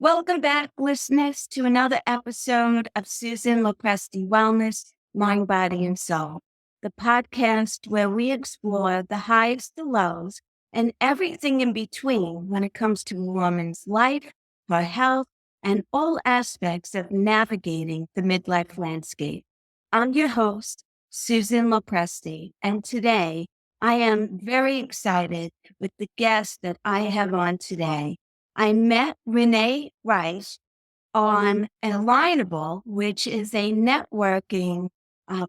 Welcome back, listeners, to another episode of Susan Lopresti Wellness, Mind, Body, and Soul, the podcast where we explore the highs, the lows, and everything in between when it comes to a woman's life, her health, and all aspects of navigating the midlife landscape. I'm your host, Susan Lopresti, and today I am very excited with the guest that I have on today. I met Renee Reisch on Alignable, which is a networking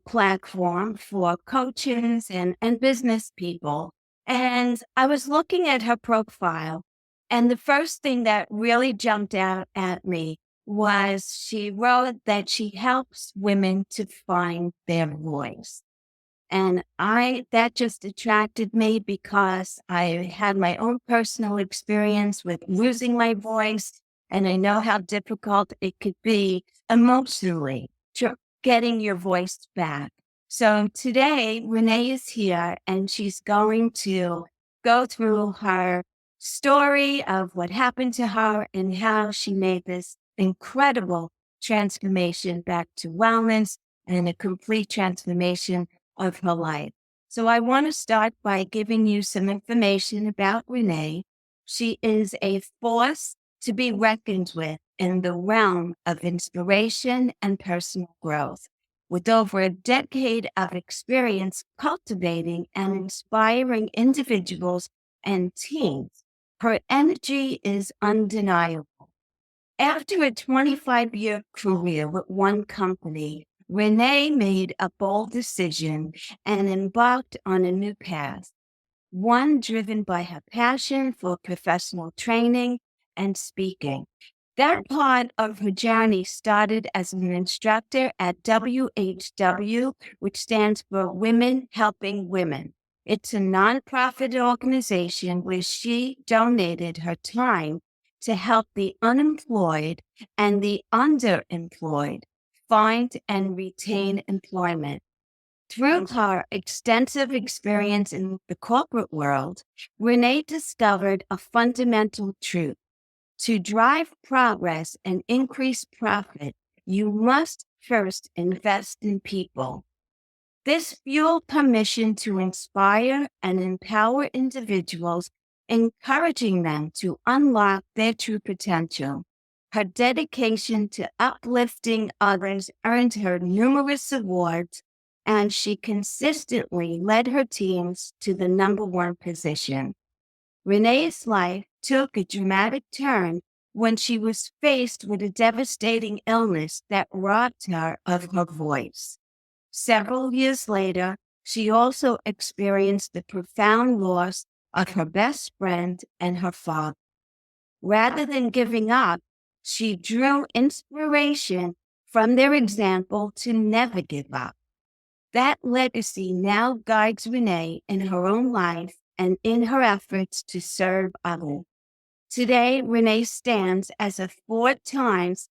platform for coaches and business people. And I was looking at her profile, and the first thing that really jumped out at me was she wrote that she helps women to find their voice. And that just attracted me because I had my own personal experience with losing my voice. And I know how difficult it could be emotionally to getting your voice back. So today, Renee is here and she's going to go through her story of what happened to her and how she made this incredible transformation back to wellness and a complete transformation of her life. So I want to start by giving you some information about Renee. She is a force to be reckoned with in the realm of inspiration and personal growth. With over a decade of experience cultivating and inspiring individuals and teams, her energy is undeniable. After a 25-year career with one company, Renee made a bold decision and embarked on a new path, one driven by her passion for professional training and speaking. That part of her journey started as an instructor at WHW, which stands for Women Helping Women. It's a nonprofit organization where she donated her time to help the unemployed and the underemployed find and retain employment. Through her extensive experience in the corporate world, Renee discovered a fundamental truth. To drive progress and increase profit, you must first invest in people. This fueled her mission to inspire and empower individuals, encouraging them to unlock their true potential. Her dedication to uplifting others earned her numerous awards, and she consistently led her teams to the number one position. Renee's life took a dramatic turn when she was faced with a devastating illness that robbed her of her voice. Several years later, she also experienced the profound loss of her best friend and her father. Rather than giving up, she drew inspiration from their example to never give up. That legacy now guides Renee in her own life and in her efforts to serve others. Today, Renee stands as a 4 times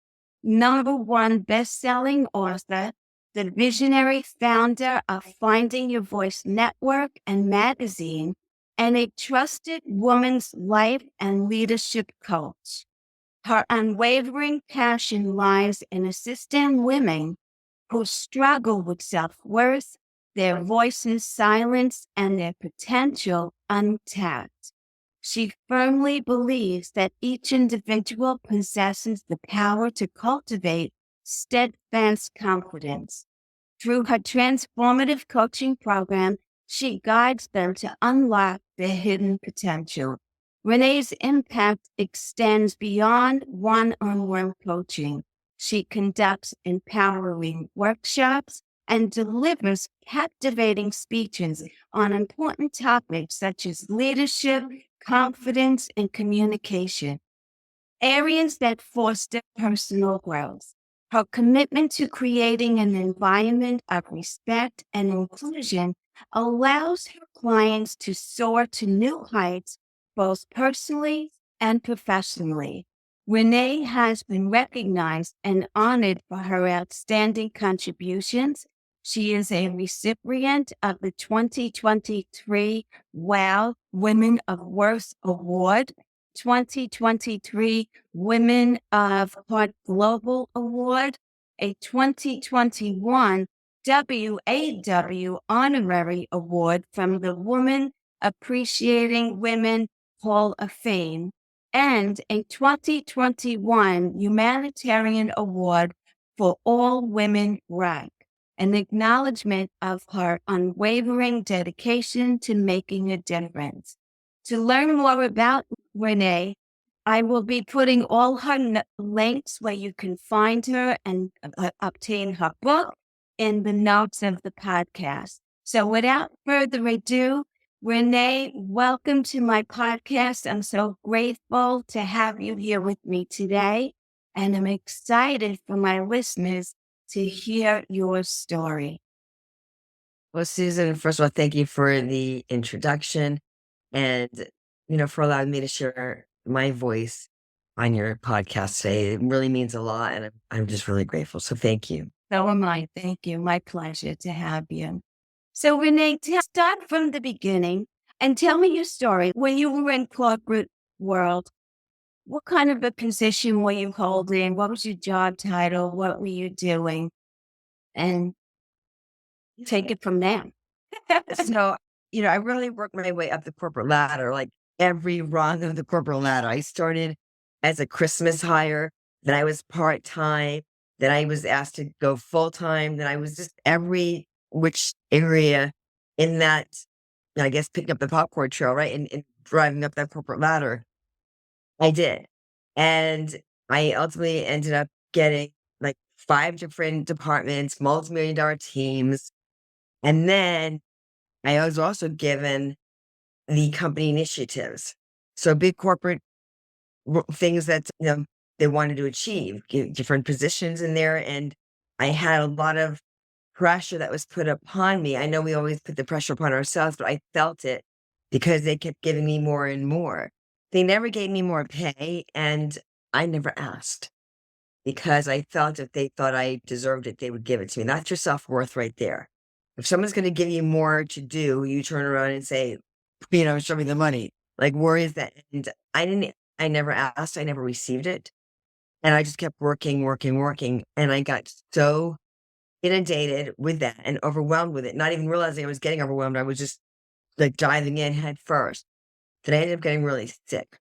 number one best-selling author, the visionary founder of Finding Your Voice Network and magazine, and a trusted woman's life and leadership coach. Her unwavering passion lies in assisting women who struggle with self-worth, their voices silenced, and their potential untapped. She firmly believes that each individual possesses the power to cultivate steadfast confidence. Through her transformative coaching program, she guides them to unlock their hidden potential. Renee's impact extends beyond one-on-one coaching. She conducts empowering workshops and delivers captivating speeches on important topics such as leadership, confidence, and communication, areas that foster personal growth. Her commitment to creating an environment of respect and inclusion allows her clients to soar to new heights, both personally and professionally. Renee has been recognized and honored for her outstanding contributions. She is a recipient of the 2023 WOW Women of Worth Award, 2023 Women of Heart Global Award, a 2021 WAW Honorary Award from the Woman Appreciating Women Hall of Fame, and a 2021 Humanitarian Award for All Women Rank, an acknowledgement of her unwavering dedication to making a difference. To learn more about Renee, I will be putting all her links where you can find her and obtain her book in the notes of the podcast. So without further ado, Renee, welcome to my podcast. I'm so grateful to have you here with me today, and I'm excited for my listeners to hear your story. Well, Susan, first of all, thank you for the introduction and, for allowing me to share my voice on your podcast today. It really means a lot, and I'm just really grateful. So thank you. So am I. Thank you. My pleasure to have you. So Renee, start from the beginning and tell me your story. When you were in corporate world, what kind of a position were you holding? What was your job title? What were you doing? And take it from there. So, I really worked my way up the corporate ladder, like every rung of the corporate ladder. I started as a Christmas hire, then I was part-time, then I was asked to go full-time, then I was just every which area in that, I guess, picking up the popcorn trail, right? And driving up that corporate ladder. I did. And I ultimately ended up getting like 5 different departments, multi-million-dollar teams. And then I was also given the company initiatives. So big corporate things that, they wanted to achieve, different positions in there. And I had a lot of pressure that was put upon me. I know we always put the pressure upon ourselves, but I felt it because they kept giving me more and more. They never gave me more pay, and I never asked because I felt if they thought I deserved it, they would give it to me. That's your self-worth right there. If someone's going to give you more to do, you turn around and say, show me the money. Like, where is that? And I never asked, I never received it. And I just kept working, working, working. And I got so inundated with that and overwhelmed with it, not even realizing I was getting overwhelmed. I was just like diving in head first. Then I ended up getting really sick.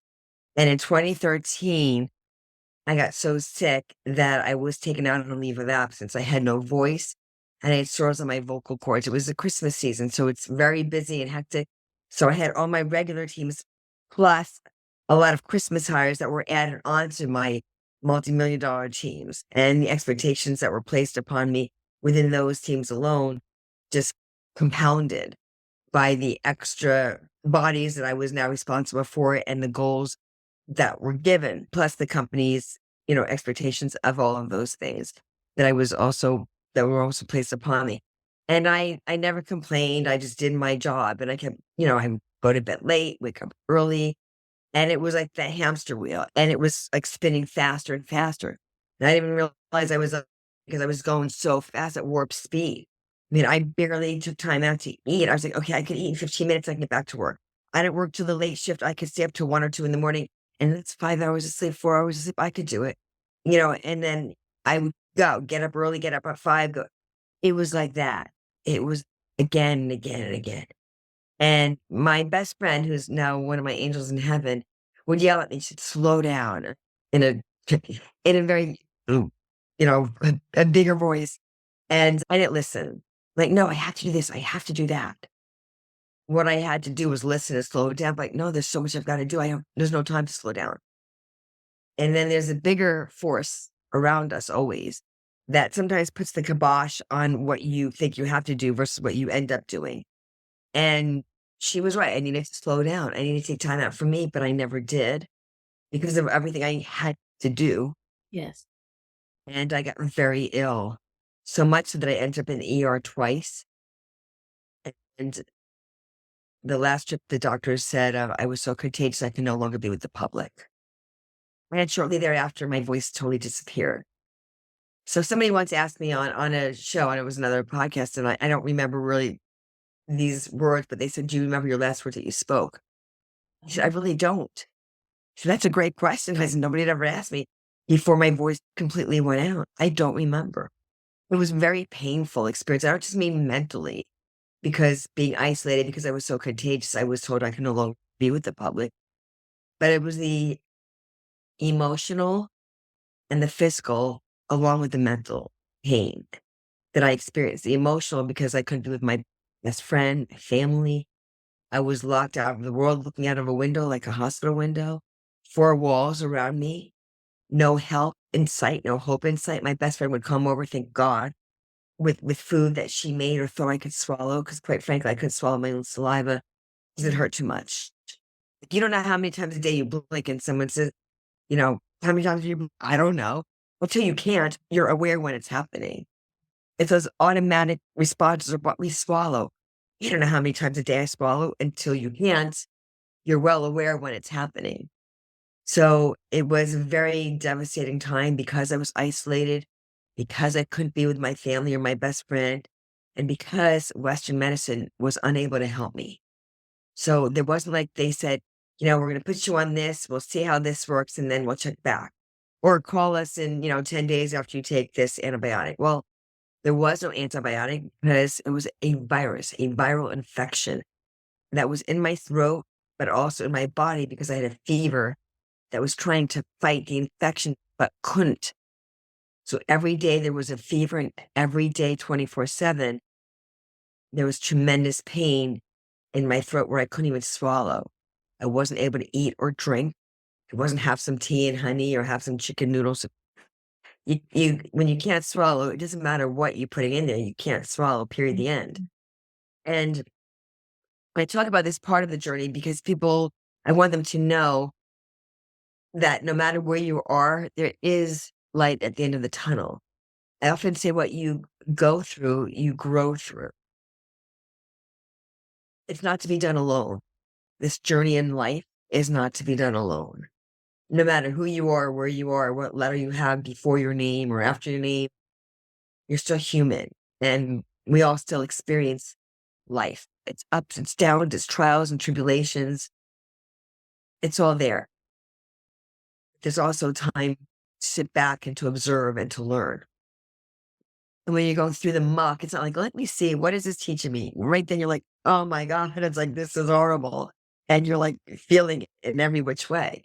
And in 2013, I got so sick that I was taken out on a leave of absence. I had no voice and I had sores on my vocal cords. It was the Christmas season, so it's very busy and hectic. So I had all my regular teams plus a lot of Christmas hires that were added onto my multi-million-dollar teams. And the expectations that were placed upon me within those teams alone just compounded by the extra bodies that I was now responsible for and the goals that were given, plus the company's, expectations of all of those things that were also placed upon me. And I never complained. I just did my job and I kept, I go to bed late, wake up early. And it was like that hamster wheel and it was like spinning faster and faster. And I didn't even realize because I was going so fast at warp speed. I mean, I barely took time out to eat. I was like, okay, I could eat in 15 minutes. I can get back to work. I didn't work till the late shift. I could stay up till 1 or 2 in the morning. And it's 5 hours of sleep, 4 hours of sleep. I could do it, and then I would get up early, get up at 5, go. It was like that. It was again and again and again. And my best friend, who's now one of my angels in heaven, would yell at me, she'd slow down in a, in a very, a bigger voice. And I didn't listen. Like, no, I have to do this. I have to do that. What I had to do was listen and slow it down. Like, no, there's so much I've got to do. There's no time to slow down. And then there's a bigger force around us always that sometimes puts the kibosh on what you think you have to do versus what you end up doing. And she was right. I needed to slow down. I needed to take time out for me, but I never did because of everything I had to do. Yes. And I got very ill, so much so that I ended up in the ER twice. And the last trip, the doctor said I was so contagious I could no longer be with the public. And shortly thereafter, my voice totally disappeared. So somebody once asked me on a show, and it was another podcast, and I don't remember really these words, but they said, do you remember your last words that you spoke? I said, I really don't. So that's a great question because nobody had ever asked me before my voice completely went out. I don't remember. It was a very painful experience. I don't just mean mentally, because being isolated, because I was so contagious, I was told I could no longer be with the public. But it was the emotional and the physical, along with the mental pain that I experienced. The emotional, because I couldn't be with my best friend, my family. I was locked out of the world, looking out of a window like a hospital window, four walls around me, no help in sight, no hope in sight. My best friend would come over, thank God, with food that she made or thought I could swallow, because quite frankly, I couldn't swallow my own saliva because it hurt too much. You don't know how many times a day you blink and someone says, how many times I don't know. Until you can't, you're aware when it's happening. It's those automatic responses are what we swallow. You don't know how many times a day I swallow until you can't. You're well aware when it's happening. So it was a very devastating time because I was isolated, because I couldn't be with my family or my best friend, and because Western medicine was unable to help me. So there wasn't like they said, we're going to put you on this. We'll see how this works, and then we'll check back. Or call us in, 10 days after you take this antibiotic. Well, there was no antibiotic because it was a virus, a viral infection that was in my throat, but also in my body because I had a fever that was trying to fight the infection, but couldn't. So every day there was a fever, and every day, 24/7, there was tremendous pain in my throat where I couldn't even swallow. I wasn't able to eat or drink. I wasn't have some tea and honey or have some chicken noodles. When you can't swallow, it doesn't matter what you're putting in there. You can't swallow, period, the end. And I talk about this part of the journey because I want them to know that no matter where you are, there is light at the end of the tunnel. I often say what you go through, you grow through. It's not to be done alone. This journey in life is not to be done alone. No matter who you are, where you are, what letter you have before your name or after your name, you're still human. And we all still experience life. It's ups, it's downs, it's trials and tribulations. It's all there. There's also time to sit back and to observe and to learn. And when you're going through the muck, it's not like, let me see, what is this teaching me? Right then you're like, oh my God, it's like, this is horrible. And you're like feeling it in every which way.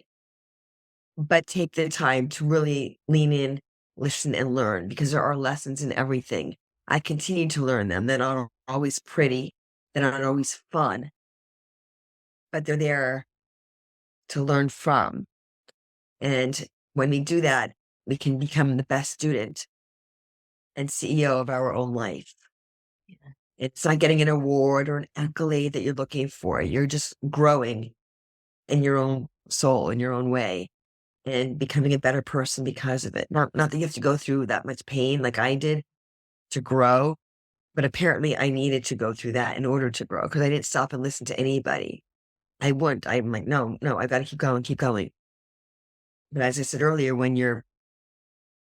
But take the time to really lean in, listen, and learn because there are lessons in everything. I continue to learn them. They're not always pretty, they're not always fun, but they're there to learn from. And when we do that, we can become the best student and CEO of our own life. Yeah. It's not getting an award or an accolade that you're looking for. You're just growing in your own soul, in your own way, and becoming a better person because of it. Not that you have to go through that much pain like I did to grow, but apparently I needed to go through that in order to grow because I didn't stop and listen to anybody. I wouldn't. I'm like, no, I got to keep going, keep going. But as I said earlier, when you're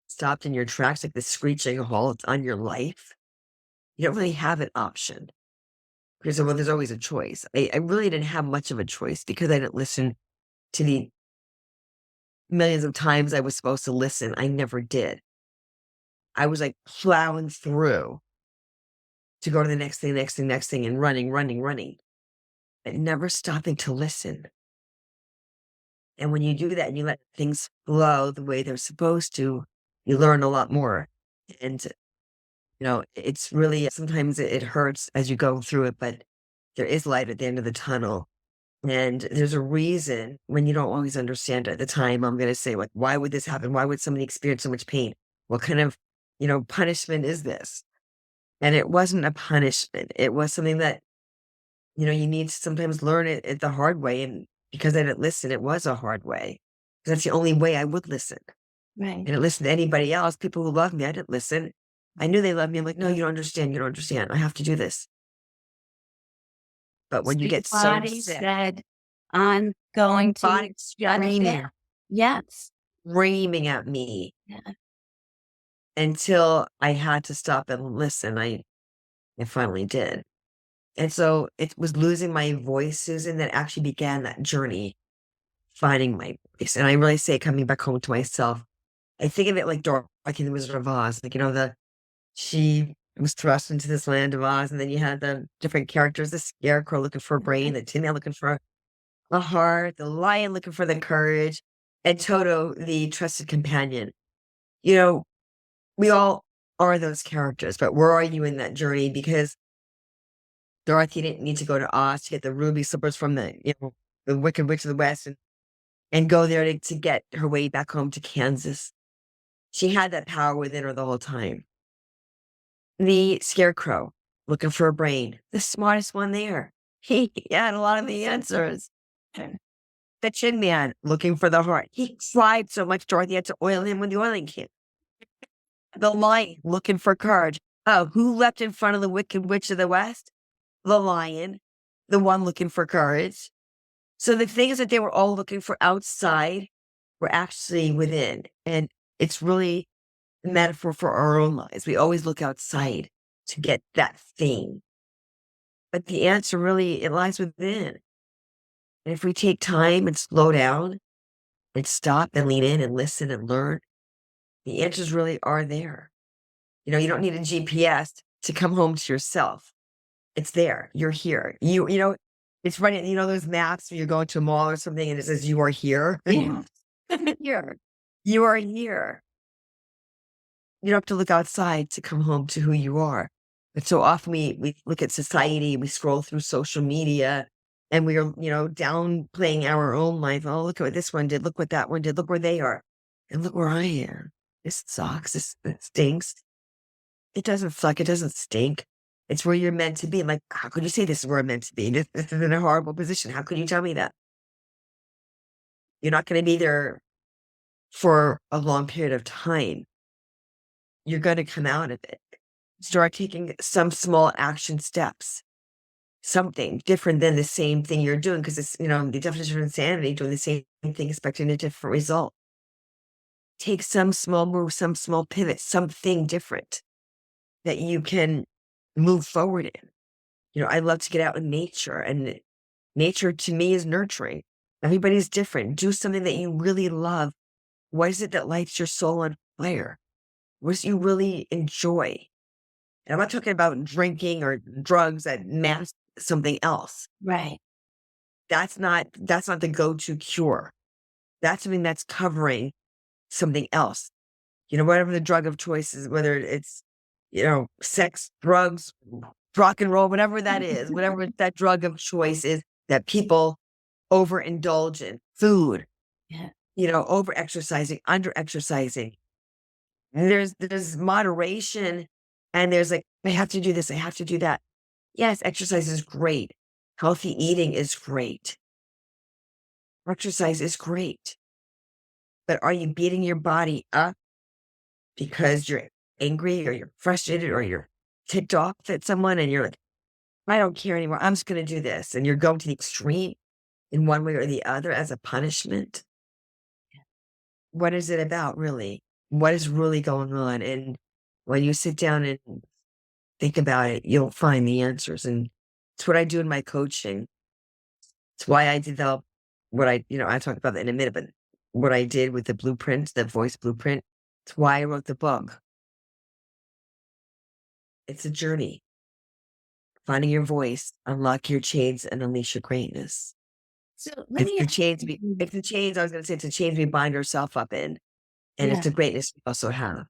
stopped in your tracks, like the screeching halt on your life, you don't really have an option because there's always a choice. I really didn't have much of a choice because I didn't listen to the millions of times I was supposed to listen. I never did. I was like plowing through to go to the next thing, and running, but never stopping to listen. And when you do that and you let things flow the way they're supposed to, you learn a lot more. And, it's really, sometimes it hurts as you go through it, but there is light at the end of the tunnel. And there's a reason when you don't always understand at the time, I'm going to say, like, why would this happen? Why would somebody experience so much pain? What kind of, punishment is this? And it wasn't a punishment. It was something that, you need to sometimes learn it the hard way. And because I didn't listen, it was a hard way. 'Cause that's the only way I would listen. Right. I didn't listen to anybody else. People who loved me, I didn't listen. I knew they loved me. I'm like, no, you don't understand. You don't understand. I have to do this. But when you get so body sick, said, I'm going to body shut it screaming, down. Yes. screaming at me Yeah. until I had to stop and listen. I finally did. And so it was losing my voice, Susan, that actually began that journey, finding my And I really say coming back home to myself. I think of it like Dorothy in the Wizard of Oz. Like, she was thrust into this land of Oz, and then you had the different characters, the scarecrow looking for a brain, the tin man looking for a heart, the lion looking for the courage, and Toto, the trusted companion. You know, we all are those characters, but where are you in that journey? Because Dorothy didn't need to go to Oz to get the ruby slippers from the Wicked Witch of the West and go there to get her way back home to Kansas. She had that power within her the whole time. The scarecrow looking for a brain, the smartest one there. He had a lot of the answers. The Chin Man looking for the heart. He cried so much Dorothy had to oil him with the oiling can. The lion looking for courage. Oh, who leapt in front of the Wicked Witch of the West? The lion, the one looking for courage. So the things that they were all looking for outside were actually within. And it's really a metaphor for our own lives. We always look outside to get that thing. But the answer really, it lies within. And if we take time and slow down and stop and lean in and listen and learn, the answers really are there. You don't need a GPS to come home to yourself. It's there. You're here. It's running, those maps when you're going to a mall or something and it says you are here. Yeah. Here. You are here. You don't have to look outside to come home to who you are. But so often we look at society, we scroll through social media, and we are, downplaying our own life. Oh, look at what this one did. Look what that one did. Look where they are. And look where I am. This sucks. This stinks. It doesn't suck. It doesn't stink. It's where you're meant to be. Like, how could you say this is where I'm meant to be? This is in a horrible position. How could you tell me that? You're not going to be there for a long period of time. You're going to come out of it. Start taking some small action steps. Something different than the same thing you're doing. Because it's, the definition of insanity, doing the same thing, expecting a different result. Take some small move, some small pivot, something different that you can move forward in. I love to get out in nature, and nature to me is nurturing. Everybody's different. Do something that you really love. What is it that lights your soul on fire? What do you really enjoy? And I'm not talking about drinking or drugs that mask something else. Right. That's not the go-to cure. That's something that's covering something else. Whatever the drug of choice is, whether it's, sex, drugs, rock and roll, whatever that is, whatever that drug of choice is that people overindulge in, food, Yeah. over exercising, under exercising. There's moderation, and there's like, I have to do this, I have to do that. Yes, exercise is great. Healthy eating is great. Exercise is great. But are you beating your body up because you're angry or you're frustrated or you're ticked off at someone and you're like, I don't care anymore. I'm just going to do this. And you're going to the extreme in one way or the other as a punishment. What is it about, really? What is really going on? And when you sit down and think about it, you'll find the answers. And it's what I do in my coaching. It's why I developed what I talk about that in a minute, but what I did with the blueprint, the voice blueprint, it's why I wrote the book. It's a journey. Finding your voice, unlock your chains, and unleash your greatness. So let me It's the chains, I was going to say, it's the chains we bind ourselves up in. And it's the greatness we also have.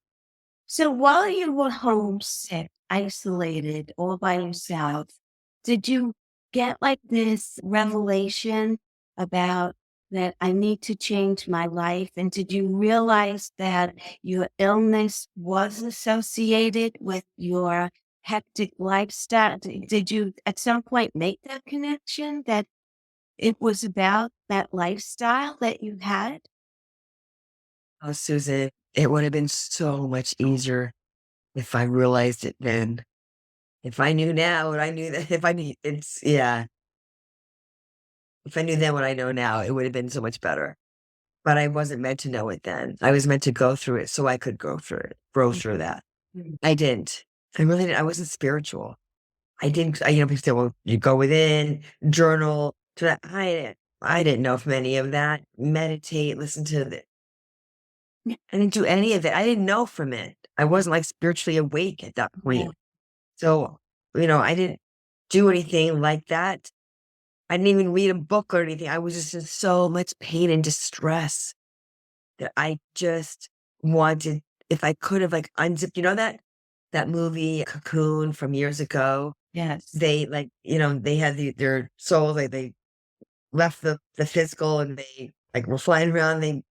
So while you were homesick, isolated, all by yourself, did you get like this revelation about that I need to change my life? And did you realize that your illness was associated with your hectic lifestyle? Did you at some point make that connection that it was about that lifestyle that you had? Oh, Susan, it would have been so much easier if I realized it then. If I knew now what I knew that if I knew yeah. If I knew then what I know now, it would have been so much better. But I wasn't meant to know it then. I was meant to go through it so I could grow through that. I didn't. I really didn't. I wasn't spiritual. I didn't, people say, well, you go within, journal, to that. I didn't. I didn't know from any of that. Meditate, listen to the I didn't do any of it. I didn't know from it. I wasn't like spiritually awake at that Yeah. point. So, I didn't do anything like that. I didn't even read a book or anything. I was just in so much pain and distress that I just wanted, if I could have like unzipped, that movie Cocoon from years ago. Yes. They like, they had their souls, like they left the physical and they like were flying around. They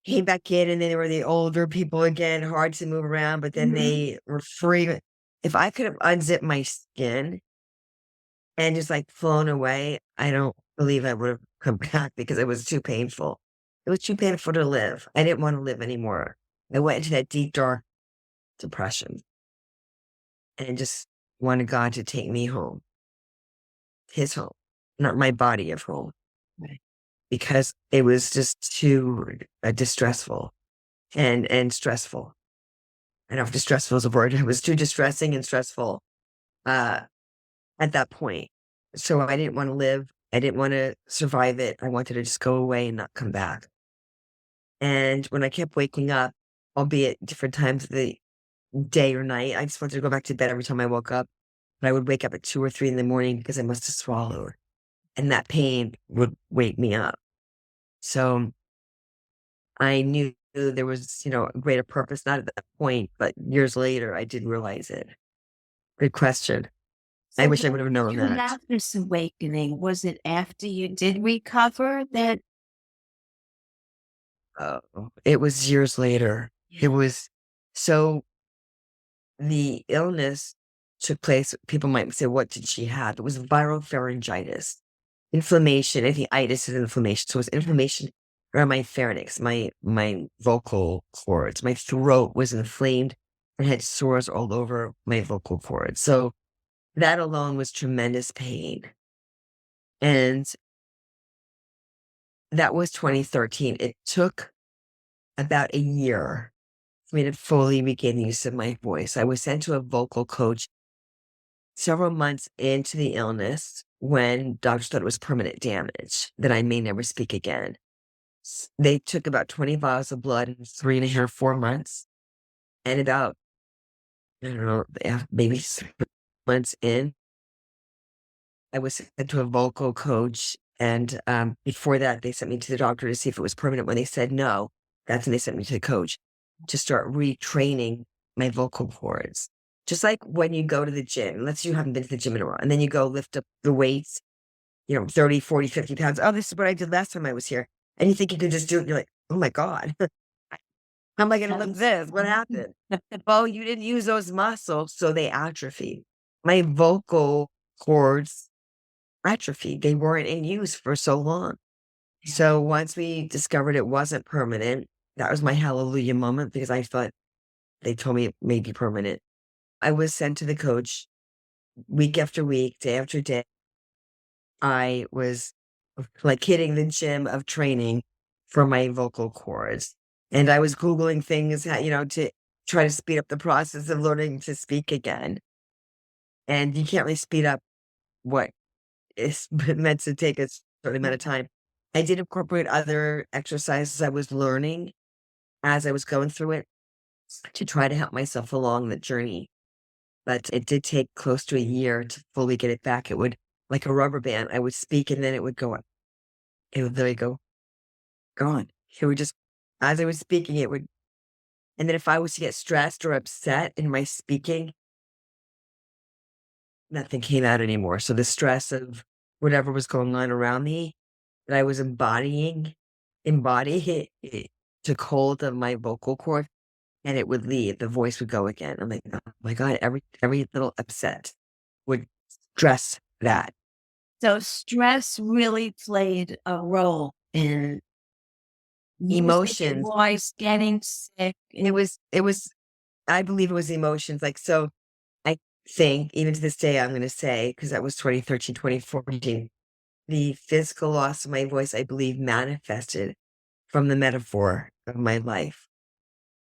came back in and then they were the older people again, hard to move around, but then they were free. If I could have unzipped my skin and just like flown away, I don't believe I would have come back because it was too painful. It was too painful to live. I didn't want to live anymore. I went into that deep, dark depression and just wanted God to take me home, his home, not my body of home, Right. because it was just too distressful and stressful. I don't know if distressful is a word. It was too distressing and stressful uh, at that point. So I didn't want to live. I didn't want to survive it. I wanted to just go away and not come back. And when I kept waking up, albeit different times of the day or night, I just wanted to go back to bed every time I woke up. But I would wake up at 2 or 3 in the morning because I must have swallowed. And that pain would wake me up. So I knew there was, a greater purpose, not at that point, but years later, I did realize it. Good question. I So wish I would when have did known you that. have this awakening? Was it after you did recover that? Oh, it was years later. It Yeah. was so the illness took place. People might say, what did she have? It was viral pharyngitis, inflammation. I think itis is inflammation. So it was inflammation around my pharynx, my vocal cords. My throat was inflamed and had sores all over my vocal cords. So that alone was tremendous pain. And that was 2013. It took about a year for me to fully regain the use of my voice. I was sent to a vocal coach several months into the illness when doctors thought it was permanent damage, that I may never speak again. They took about 20 vials of blood in 3.5, 4 months. And about, I don't know, maybe 6 months in, I was sent to a vocal coach. And before that, they sent me to the doctor to see if it was permanent. When they said no, that's when they sent me to the coach to start retraining my vocal cords. Just like when you go to the gym, let's say you haven't been to the gym in a while, and then you go lift up the weights, 30, 40, 50 pounds. Oh, this is what I did last time I was here. And you think you can just do it. And you're like, oh my God, how am I going to lift this? What happened? Well, you didn't use those muscles, so they atrophied. My vocal cords atrophied. They weren't in use for so long. So once we discovered it wasn't permanent, that was my hallelujah moment because I thought they told me it may be permanent. I was sent to the coach week after week, day after day. I was like hitting the gym of training for my vocal cords. And I was Googling things, to try to speed up the process of learning to speak again. And you can't really speed up what is meant to take a certain amount of time. I did incorporate other exercises I was learning as I was going through it to try to help myself along the journey. But it did take close to a year to fully get it back. It would, like a rubber band, I would speak and then it would go up. It would literally go, gone. It would just, as I was speaking, it would, and then if I was to get stressed or upset in my speaking, nothing came out anymore. So the stress of whatever was going on around me that I was embody it took hold of my vocal cord and it would leave. The voice would go again. I'm like, oh my God, every little upset would stress that. So stress really played a role in losing your Emotions. voice, getting sick. It was, I believe it was emotions. Like, so I think even to this day, I'm going to say, because that was 2013, 2014, the physical loss of my voice, I believe manifested from the metaphor of my life.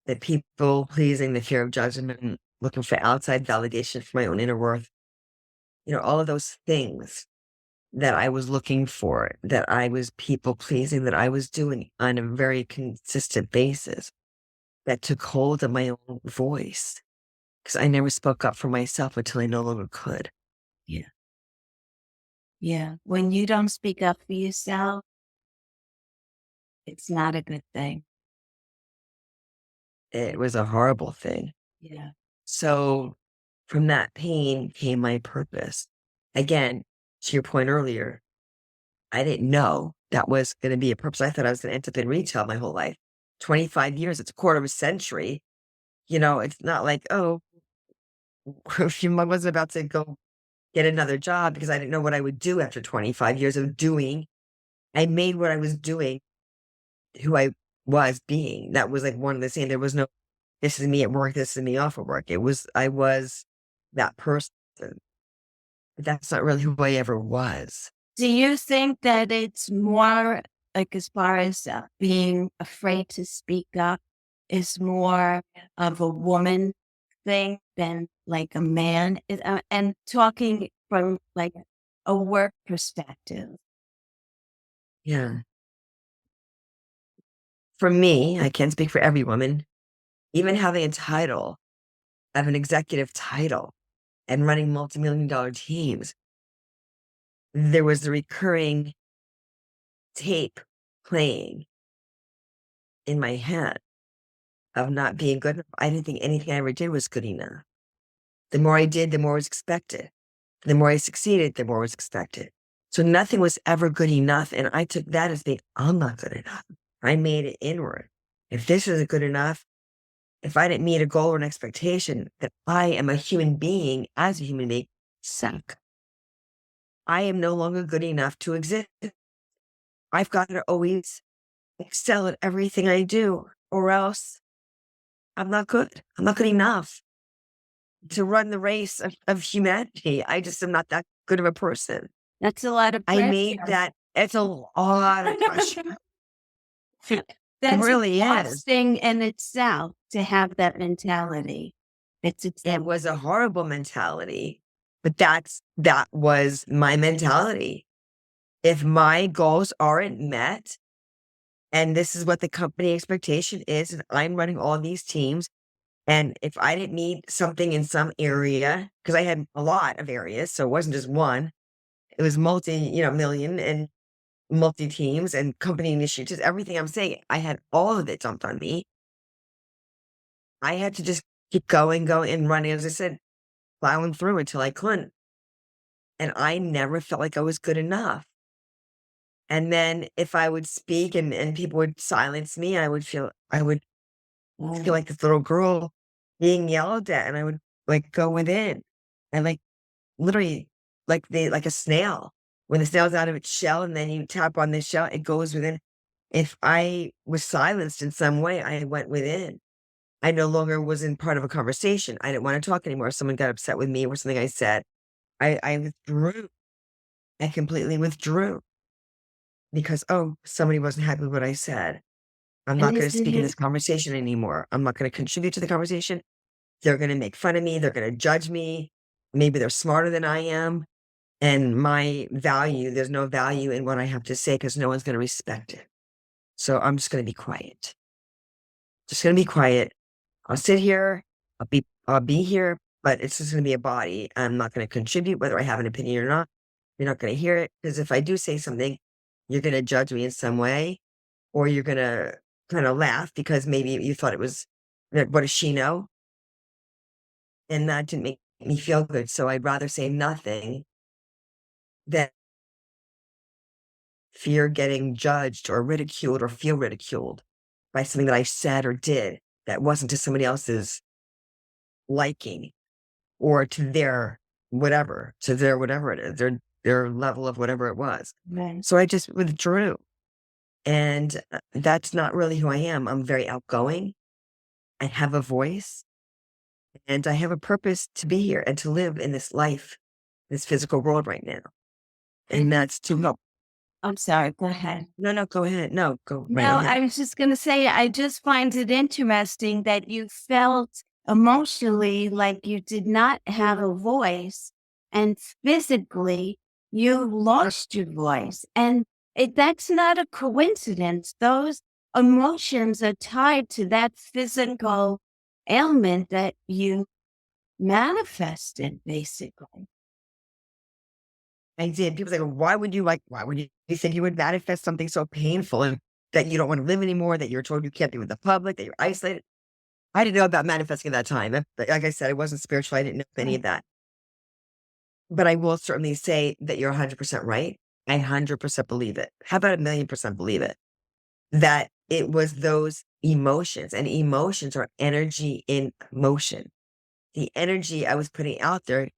That people pleasing, the fear of judgment, looking for outside validation for my own inner worth, all of those things that I was looking for, that I was people pleasing, that I was doing on a very consistent basis, that took hold of my own voice. Because I never spoke up for myself until I no longer could. Yeah. Yeah. When you don't speak up for yourself, it's not a good thing. It was a horrible thing. Yeah. So from that pain came my purpose. Again, to your point earlier, I didn't know that was going to be a purpose. I thought I was going to end up in retail my whole life. 25 years, it's a quarter of a century. It's not like, oh, I was about to go get another job because I didn't know what I would do after 25 years of doing. I made what I was doing who I was being. That was like one of the same. There was no, this is me at work, this is me off of work. I was that person. But that's not really who I ever was. Do you think that it's more like, as far as being afraid to speak up, is more of a woman thing than like a man? And talking from like a work perspective. Yeah. For me, I can't speak for every woman, even having a title of an executive title and running multi-million dollar teams, there was the recurring tape playing in my head of not being good enough. I didn't think anything I ever did was good enough. The more I did, the more was expected. The more I succeeded, the more was expected. So nothing was ever good enough. And I took that as being, I'm not good enough. I made it inward. If this isn't good enough, if I didn't meet a goal or an expectation, that I am a human being, as a human being, suck. I am no longer good enough to exist. I've got to always excel at everything I do, or else I'm not good. I'm not good enough to run the race of humanity. I just am not that good of a person. That's a lot of I pressure. made that. It's a lot of pressure. It That's really is. exhausting in itself to have that mentality. It was a horrible mentality, but that was my mentality. If my goals aren't met, and this is what the company expectation is, and I'm running all these teams, and if I didn't meet something in some area, because I had a lot of areas, so it wasn't just one, it was million and multi teams and company initiatives, everything I'm saying, I had all of it dumped on me. I had to just keep going and running, as I said, plowing through until I couldn't. And I never felt like I was good enough. And then if I would speak and people would silence me, I would feel like this little girl being yelled at, and I would like go within and like literally like a snail. When the snail's out of its shell and then you tap on the shell, it goes within. If I was silenced in some way, I went within. I no longer was in part of a conversation. I didn't want to talk anymore. If someone got upset with me or something I said, I withdrew. I completely withdrew because, oh, somebody wasn't happy with what I said. I'm not going to speak in this conversation anymore. I'm not going to contribute to the conversation. They're going to make fun of me. They're going to judge me. Maybe they're smarter than I am. And my value, there's no value in what I have to say because no one's going to respect it. So I'm just going to be quiet. Just going to be quiet. I'll sit here. I'll be here, but it's just going to be a body. I'm not going to contribute, whether I have an opinion or not. You're not going to hear it because if I do say something, you're going to judge me in some way, or you're going to kind of laugh because maybe you thought it was, like, what does she know? And that didn't make me feel good. So I'd rather say nothing than fear getting judged or ridiculed or feel ridiculed by something that I said or did that wasn't to somebody else's liking or to their whatever, it is, their level of whatever it was. Right. So I just withdrew. And that's not really who I am. I'm very outgoing. I have a voice and I have a purpose to be here and to live in this life, this physical world right now. And that's to help. I'm sorry, go ahead. No, go ahead. No, go right No, ahead. I was just going to say, I just find it interesting that you felt emotionally like you did not have a voice, and physically you lost your voice. And that's not a coincidence. Those emotions are tied to that physical ailment that you manifested, basically. I did. People say, "Well, why would you think you would manifest something so painful and that you don't want to live anymore, that you're told you can't be with the public, that you're isolated?" I didn't know about manifesting at that time. Like I said, I wasn't spiritual. I didn't know any of that. But I will certainly say that you're 100% right. I 100% believe it. How about 1,000,000% believe it? That it was those emotions, and emotions are energy in motion. The energy I was putting out there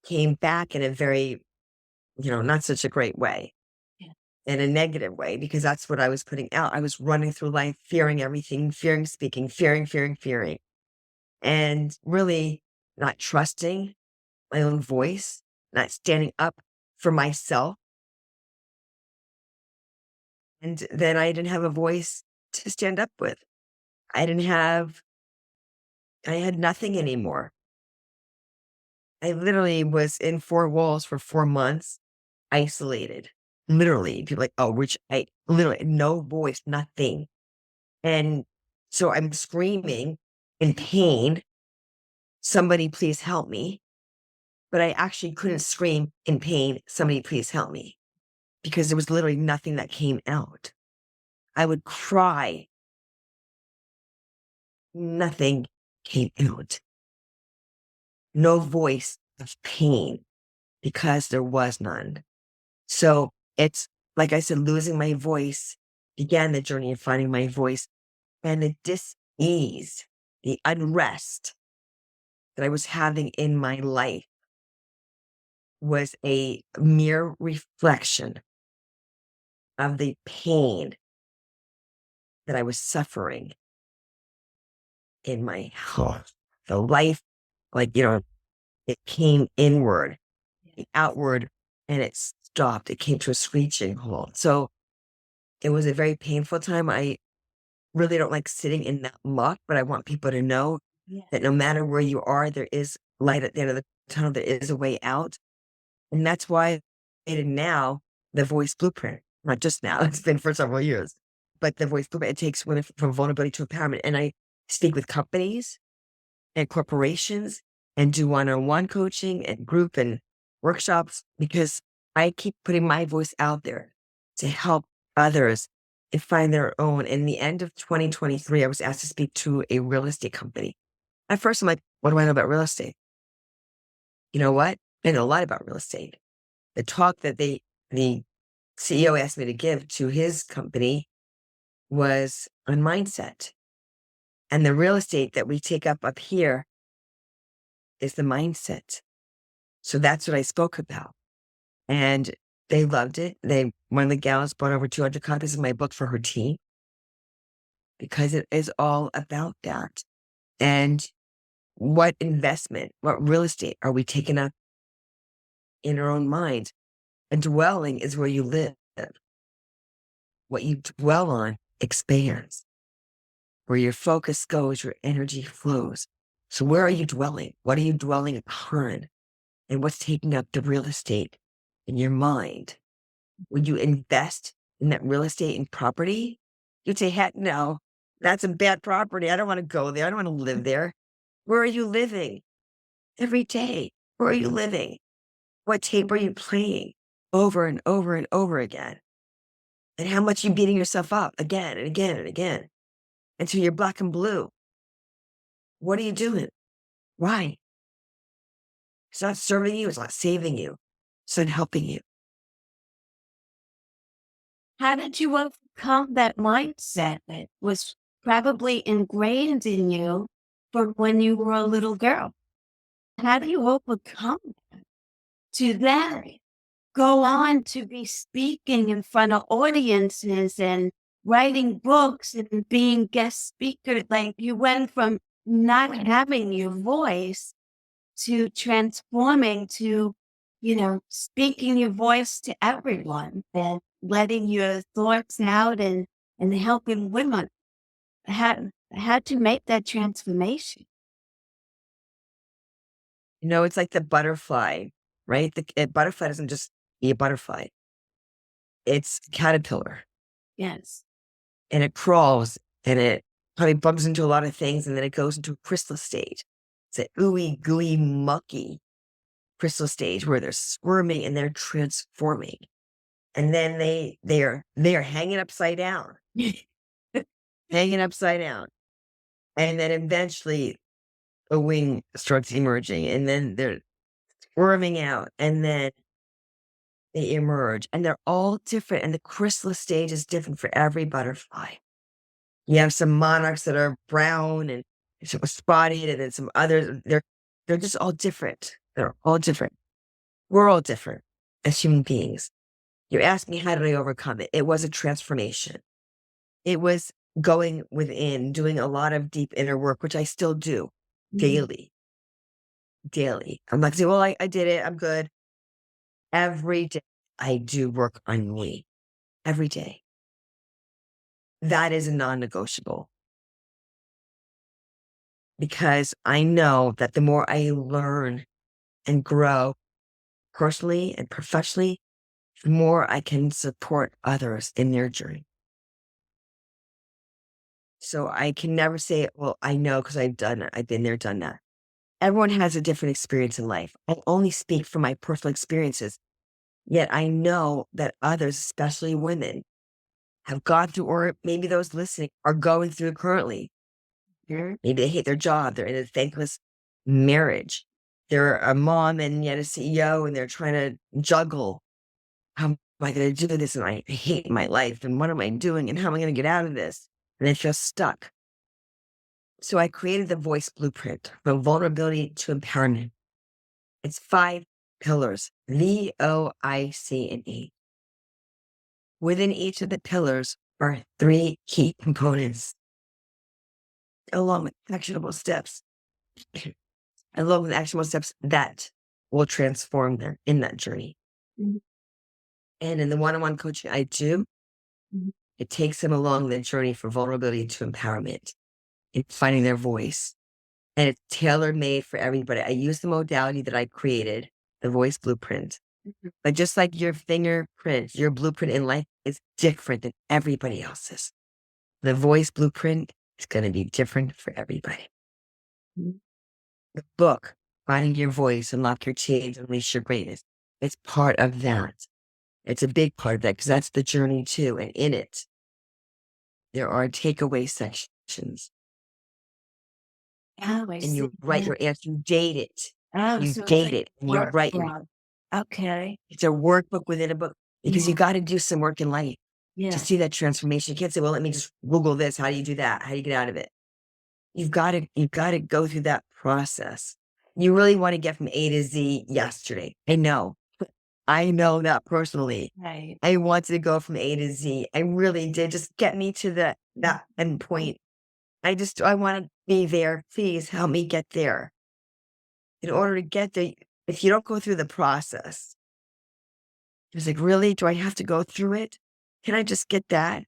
came back in a very, not such a great way, Yeah. in a negative way, because that's what I was putting out. I was running through life fearing everything, fearing speaking, fearing, and really not trusting my own voice, not standing up for myself. And then I didn't have a voice to stand up with. I didn't have, I had nothing anymore. I literally was in four walls for 4 months, isolated. Literally, people like, oh, which I literally no voice, nothing. And so I'm screaming in pain, somebody please help me. But I actually couldn't scream in pain, somebody please help me, because there was literally nothing that came out. I would cry, nothing came out. No voice of pain because there was none. So it's like I said, losing my voice began the journey of finding my voice, and the dis-ease, the unrest that I was having in my life was a mere reflection of the pain that I was suffering in my heart. The life, like, it came inward, outward, and it stopped. It came to a screeching halt. So it was a very painful time. I really don't like sitting in that muck, but I want people to know that no matter where you are, there is light at the end of the tunnel. There is a way out. And that's why I created now the voice blueprint, not just now, it's been for several years, but the voice blueprint, it takes women from vulnerability to empowerment. And I speak with companies and corporations and do one-on-one coaching and group and workshops, because I keep putting my voice out there to help others and find their own. In the end of 2023, I was asked to speak to a real estate company. At first, I'm like, what do I know about real estate? You know what? I know a lot about real estate. The talk that the CEO asked me to give to his company was on mindset. And the real estate that we take up here is the mindset. So that's what I spoke about. And they loved it. One of the gals bought over 200 copies of my book for her team, because it is all about that. And what investment, what real estate are we taking up in our own mind? A dwelling is where you live. What you dwell on expands. Where your focus goes, your energy flows. So where are you dwelling? What are you dwelling upon? And what's taking up the real estate in your mind? Would you invest in that real estate and property? You'd say, heck no, that's a bad property. I don't want to go there. I don't want to live there. Where are you living every day? Where are you living? What tape are you playing over and over and over again? And how much you beating yourself up again and again and again until you're black and blue? What are you doing? Why? It's not serving you. It's not saving you. It's not helping you. How did you overcome that mindset that was probably ingrained in you from when you were a little girl? How do you overcome to that? Go on to be speaking in front of audiences and writing books and being guest speaker. Like, you went from not having your voice to transforming to, speaking your voice to everyone and letting your thoughts out and helping women. Had to make that transformation. It's like the butterfly, right? A butterfly doesn't just be a butterfly. It's a caterpillar. Yes. And it crawls and it probably bumps into a lot of things and then it goes into a chrysalis stage. It's an ooey gooey mucky chrysalis stage where they're squirming and they're transforming. And then they are hanging upside down, hanging upside down. And then eventually a wing starts emerging and then they're squirming out and then they emerge and they're all different. And the chrysalis stage is different for every butterfly. You have some monarchs that are brown and some spotted, and then some others. They're just all different. They're all different. We're all different as human beings. You asked me how did I overcome it? It was a transformation. It was going within, doing a lot of deep inner work, which I still do daily. Daily. I'm like, well, I did it. I'm good. Every day I do work on me. Every day. That is a non-negotiable. Because I know that the more I learn and grow personally and professionally, the more I can support others in their journey. So I can never say, well, I know because I've done it. I've been there, done that. Everyone has a different experience in life. I only speak from my personal experiences. Yet I know that others, especially women, have gone through, or maybe those listening are going through currently. Maybe they hate their job. They're in a thankless marriage. They're a mom and yet a CEO, and they're trying to juggle. How am I going to do this? And I hate my life. And what am I doing? And how am I going to get out of this? And they feel stuck. So I created the voice blueprint from vulnerability to empowerment. It's 5 pillars, VOIC. Within each of the pillars are 3 key components, along with actionable steps. Along with actionable steps that will transform them in that journey. And in the one-on-one coaching I do, it takes them along the journey from vulnerability to empowerment in finding their voice. And it's tailor-made for everybody. I use the modality that I created, the voice blueprint. But just like your fingerprint, your blueprint in life is different than everybody else's. The voice blueprint is going to be different for everybody. The book, Finding Your Voice, Unlock Your Chains, Unleash Your Greatness, it's part of that. It's a big part of that because that's the journey too. And in it, there are takeaway sections. Oh, I And see. you write your answer, you date it. Oh, You so it's date like it and you write your, workflow. Okay. it's a workbook within a book because you got to do some work in life Yeah. to see that transformation. You can't say, well, let me just Google this. How do you do that? How do you get out of it? You've got to go through that process. You really want to get from A to Z yesterday. I know that personally. Right. I wanted to go from A to Z. I really did. Just get me to that end point. I want to be there. Please help me get there. In order to get there, if you don't go through the process, it's like, really? Do I have to go through it? Can I just get that?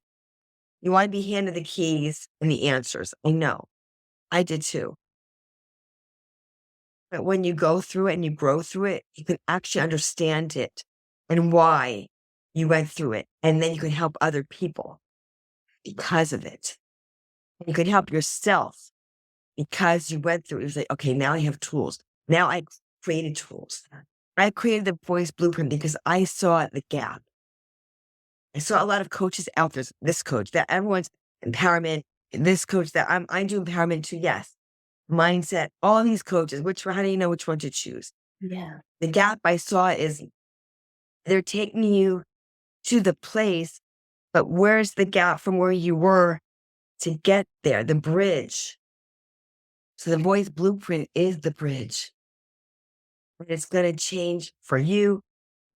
You want to be handed the keys and the answers. I know. I did too. But when you go through it and you grow through it, you can actually understand it and why you went through it. And then you can help other people because of it. You can help yourself because you went through it. It's like, okay, now I have tools. Now I created tools. I created the voice blueprint because I saw the gap. I saw a lot of coaches out there, this coach, that everyone's empowerment, this coach, that I do empowerment too. Yes. Mindset, all these coaches, how do you know which one to choose? Yeah. The gap I saw is they're taking you to the place, but where's the gap from where you were to get there, the bridge? So the voice blueprint is the bridge. And it's going to change for you,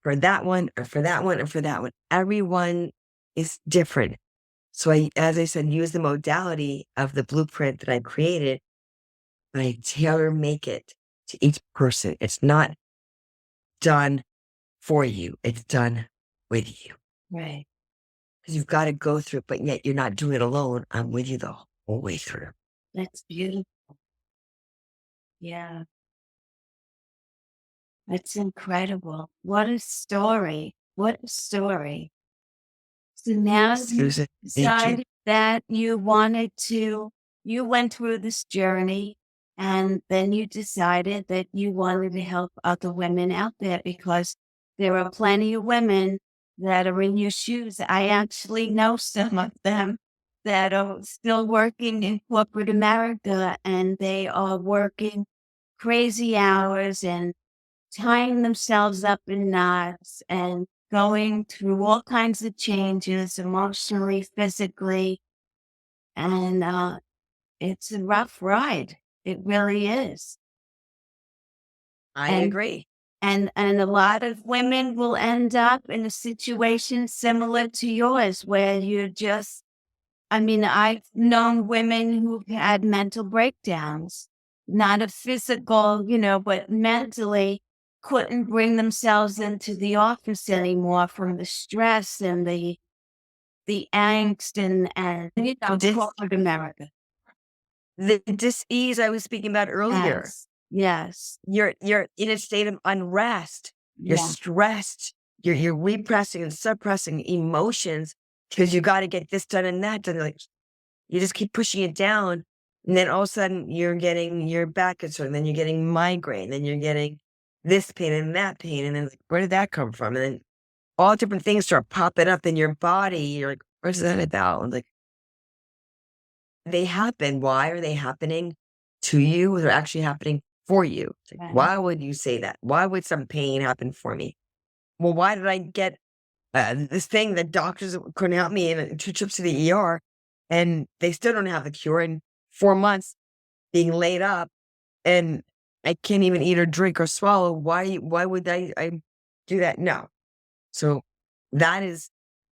for that one, or for that one, or for that one. Everyone is different. So as I said, use the modality of the blueprint that I created, but I tailor make it to each person. It's not done for you. It's done with you. Right. Because you've got to go through it, but yet you're not doing it alone. I'm with you the whole way through. That's beautiful. Yeah. That's incredible. What a story. What a story. So now you Susan, thank you. decided that you went through this journey and then you decided that you wanted to help other women out there because there are plenty of women that are in your shoes. I actually know some of them that are still working in corporate America and they are working crazy hours and tying themselves up in knots and going through all kinds of changes emotionally, physically, and it's a rough ride. It really is. I And agree. and a lot of women will end up in a situation similar to yours where you're just I mean, I've known women who've had mental breakdowns, not a physical, but mentally couldn't bring themselves into the office anymore from the stress and the angst This, corporate America. the dis-ease I was speaking about earlier. Yes. Yes. You're in a state of unrest. You're Yeah. stressed. You're repressing and suppressing emotions because you got to get this done and that done. Like you just keep pushing it down, and then all of a sudden you're getting your back concern, then you're getting migraine, then you're getting this pain and that pain, and then like, where did that come from? And then all different things start popping up in your body. You're like, what's that about? And like they happen. Why are they happening to you? They're actually happening for you. It's like, Right. why would you say that? Why would some pain happen for me? Well, why did I get this thing that doctors couldn't help me in 2 trips to the ER and they still don't have the cure in 4 months being laid up and I can't even eat or drink or swallow. Why would I do that? No. So that is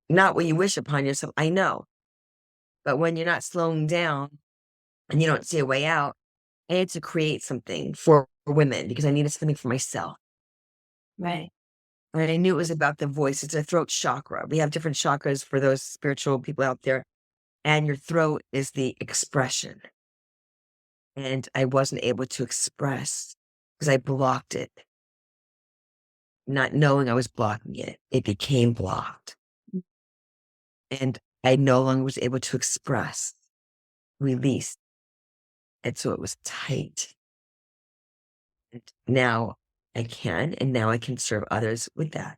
not what you wish upon yourself. I know. But when you're not slowing down and you don't see a way out, I had to create something for women because I needed something for myself. Right. And I knew it was about the voice. It's a throat chakra. We have different chakras for those spiritual people out there. And your throat is the expression. And I wasn't able to express because I blocked it. Not knowing I was blocking it, it became blocked. And I no longer was able to express, release. And so it was tight. And now I can, and now I can serve others with that.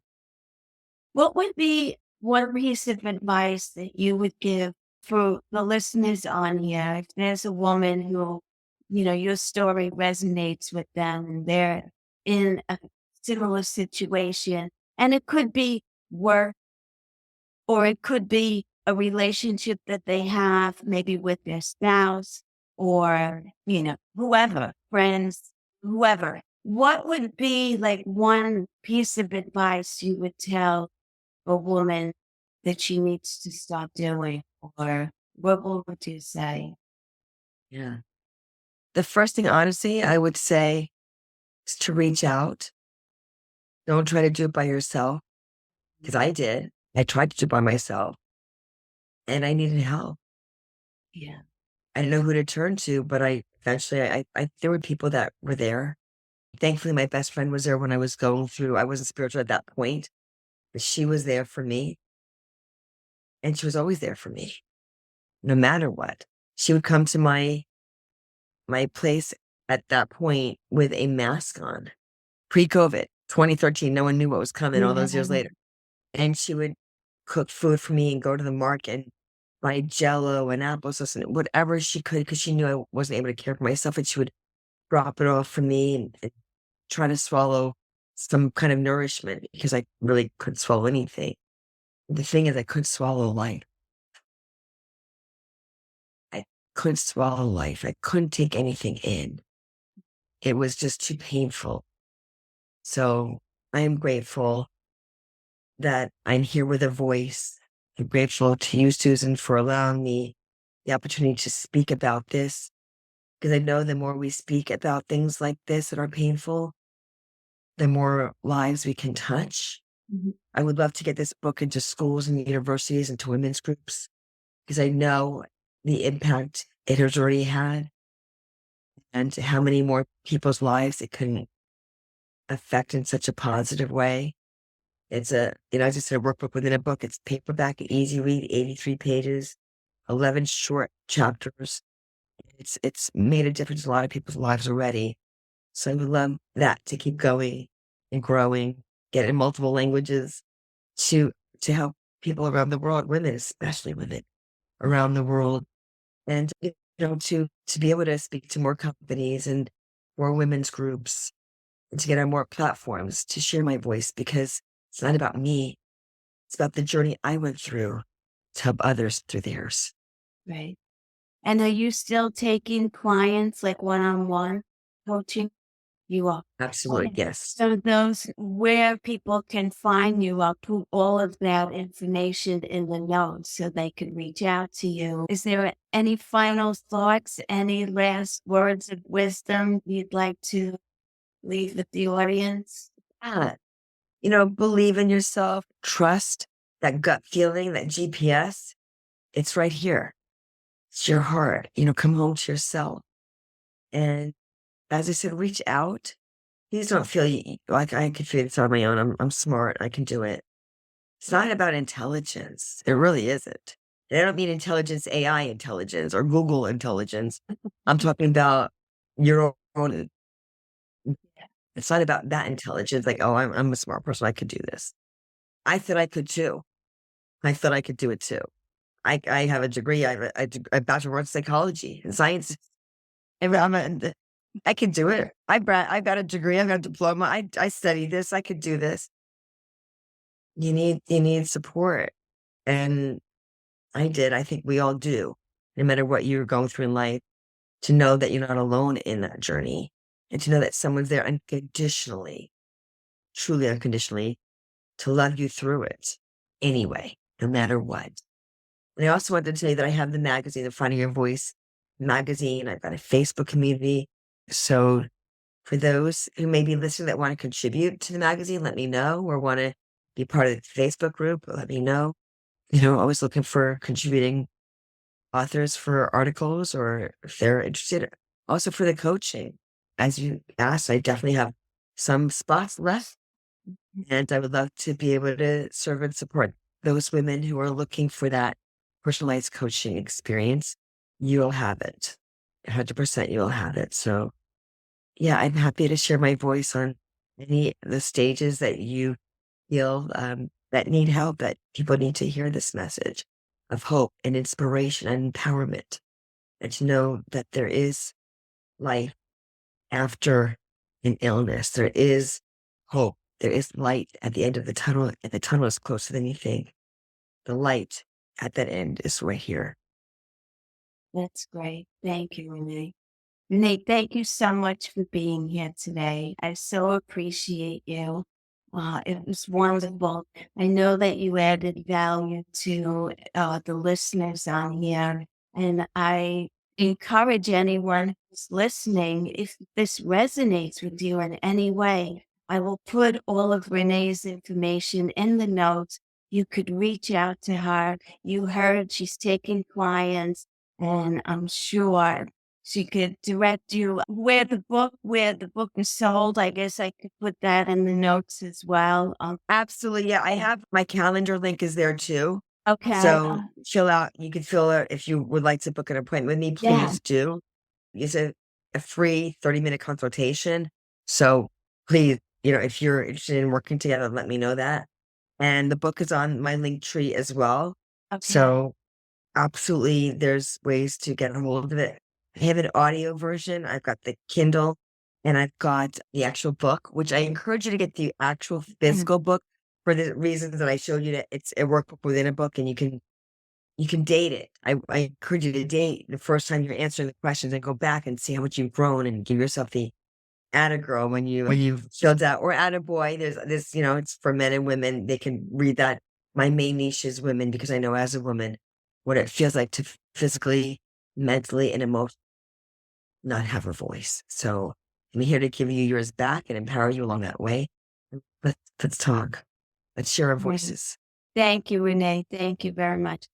What would be one piece of advice that you would give for the listeners on here? If there's a woman who, your story resonates with them and they're in a similar situation, and it could be work or it could be a relationship that they have maybe with their spouse or, whoever, friends, whoever. What would be like one piece of advice you would tell a woman that she needs to stop doing? Or what would you say? Yeah. The first thing, honestly, I would say is to reach out. Don't try to do it by yourself because I did. I tried to do it by myself and I needed help. Yeah. I didn't know who to turn to, but I eventually, there were people that were there. Thankfully, my best friend was there when I was going through, I wasn't spiritual at that point, but she was there for me. And she was always there for me, no matter what. She would come to my place at that point with a mask on, pre-COVID, 2013. No one knew what was coming all those years Yeah. later. And she would cook food for me and go to the market and buy Jello and applesauce and whatever she could because she knew I wasn't able to care for myself. And she would drop it off for me and try to swallow some kind of nourishment because I really couldn't swallow anything. The thing is, I couldn't swallow life. I couldn't swallow life. I couldn't take anything in. It was just too painful. So I am grateful that I'm here with a voice. I'm grateful to you, Susan, for allowing me the opportunity to speak about this because I know the more we speak about things like this that are painful, the more lives we can touch. Mhm. I would love to get this book into schools and universities and to women's groups because I know the impact it has already had and how many more people's lives it can effect in such a positive way. It's as I said, a workbook within a book. It's paperback, easy read, 83 pages, 11 short chapters. It's made a difference in a lot of people's lives already. So I would love that to keep going and growing, get in multiple languages to to help people around the world, women, especially women around the world, and to be able to speak to more companies and more women's groups, and to get on more platforms to share my voice, because it's not about me. It's about the journey I went through to help others through theirs. Right. And are you still taking clients like one-on-one coaching? You are. Absolutely, Okay. yes. So those where people can find you, I'll put all of that information in the notes so they can reach out to you. Is there any final thoughts, any last words of wisdom you'd like to leave with the audience? Yeah. Believe in yourself, trust that gut feeling, that GPS. It's right here. It's your heart. Come home to yourself. And as I said, reach out. Please don't feel like I can figure this out on my own. I'm smart. I can do it. It's not about intelligence. It really isn't. And I don't mean intelligence, AI intelligence or Google intelligence. I'm talking about your own. It's not about that intelligence. Like, oh, I'm a smart person. I could do this. I thought I could too. I thought I could do it too. I have a degree. I have a bachelor of arts in psychology and science. And I can do it. I've got a degree. I've got a diploma. I studied this. I could do this. You need support. And I did. I think we all do, no matter what you're going through in life, to know that you're not alone in that journey, and to know that someone's there unconditionally, truly unconditionally, to love you through it anyway, no matter what. And I also wanted to tell you that I have the magazine, the Finding Your Voice magazine. I've got a Facebook community. So for those who may be listening that want to contribute to the magazine, let me know, or want to be part of the Facebook group, let me know. Always looking for contributing authors for articles, or if they're interested. Also for the coaching. As you asked, I definitely have some spots left, and I would love to be able to serve and support those women who are looking for that personalized coaching experience. You'll have it. 100% you'll have it. So yeah, I'm happy to share my voice on any of the stages that you feel that need help, that people need to hear this message of hope and inspiration and empowerment, and to know that there is life after an illness. There is hope. There is light at the end of the tunnel, and the tunnel is closer than you think. The light at that end is right here. That's great. Thank you, Renee. Renee, thank you so much for being here today. I so appreciate you. It was wonderful. I know that you added value to the listeners on here, and I encourage anyone who's listening, if this resonates with you in any way, I will put all of Renee's information in the notes. You could reach out to her. You heard she's taking clients, and I'm sure she could direct you where the book is sold. I guess I could put that in the notes as well. Absolutely. Yeah. I have my calendar link is there too. Okay. So you can fill out if you would like to book an appointment with me, Yeah. please do. It's a free 30-minute consultation. So please, if you're interested in working together, let me know that. And the book is on my link tree as well. Okay. So absolutely, there's ways to get a hold of it. I have an audio version. I've got the Kindle, and I've got the actual book, which I encourage you to get the actual physical book for the reasons that I showed you, that it's a workbook within a book, and you can date it. I encourage you to date the first time you're answering the questions, and go back and see how much you've grown, and give yourself the atta girl when you filled out, or atta boy. There's this, it's for men and women. They can read that. My main niche is women, because I know as a woman what it feels like to physically, mentally, and emotionally not have a voice. So I'm here to give you yours back and empower you along that way. Let's talk. Let's share our voices. Thank you, Renee. Thank you very much.